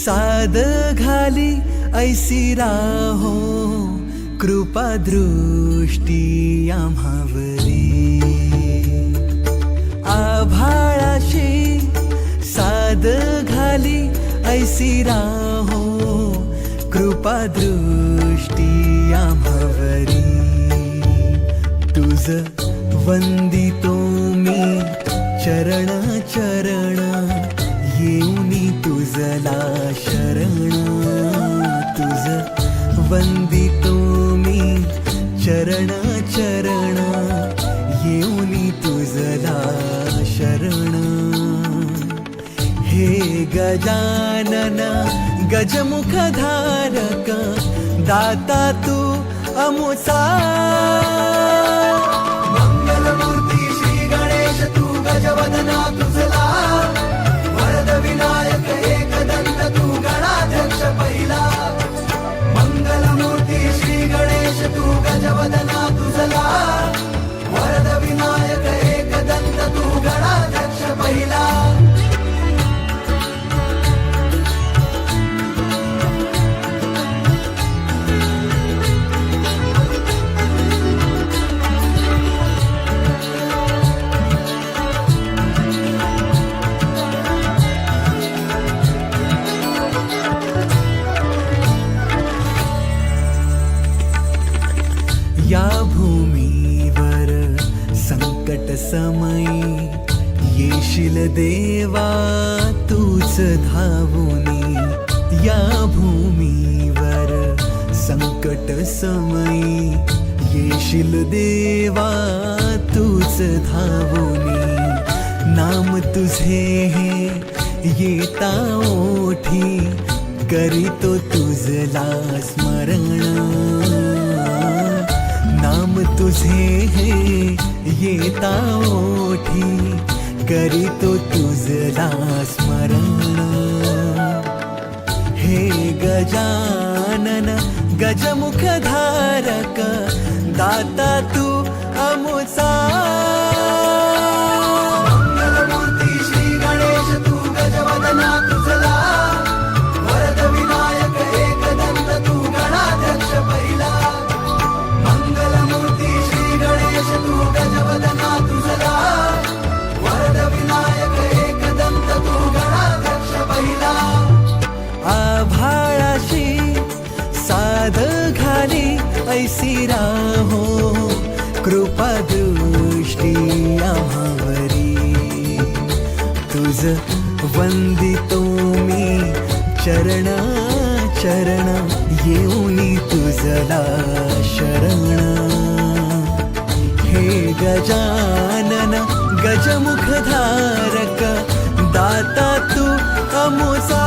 साद घाली ऐसी राहो कृपा दृष्टी आम्हावरी आभाळाशी साद घाली ऐसी राहो कृपा दृष्टी आम्हावरी तुझ वंदितो मी चरण चरण येऊनी तुझला शरण तुझ वंदितो मी चरण चरण येऊनी तुझला शरण हे गजानन गजमुखधारक दाता तू अमुसा मंगलमूर्ती श्री गणेश तू गजवदना तुझला वरद विनायक एकदंत तू गणाध्यक्ष पहिला मंगलमूर्ती श्री गणेश तू गजवदना तुझला वरद विनायक एकदंत तू गणाध्यक्ष पहिला या भूमीवर संकट समयी येशील देवा तूच धावूनी या भूमीवर संकट समयी येशील देवा तूच धावूनी नाम तुझे हे येता ओठी करीतो तुझला स्मरण नाम तुझे हे येता ओठी करीतो तुझला स्मरण हे गजानन गजमुखधारक दाता तू अमुसा मंगलमूर्ती श्री गणेश तू गजवदना तुझला वरद विनायक एकदंत तू गणाध्यक्ष पहिला मंगलमूर्ती श्री गणेश तू गजवदना तुझला वरद विनायक एकदंत तू गणाध्यक्ष पहिला आभाळाशी साद घाली ऐसी राहो कृपा दृष्टी आम्हावरी तुझ वंदितो मी चरण चरण येऊनी तुझला शरण हे गजानन गजमुखधारक दाता तू अमुसा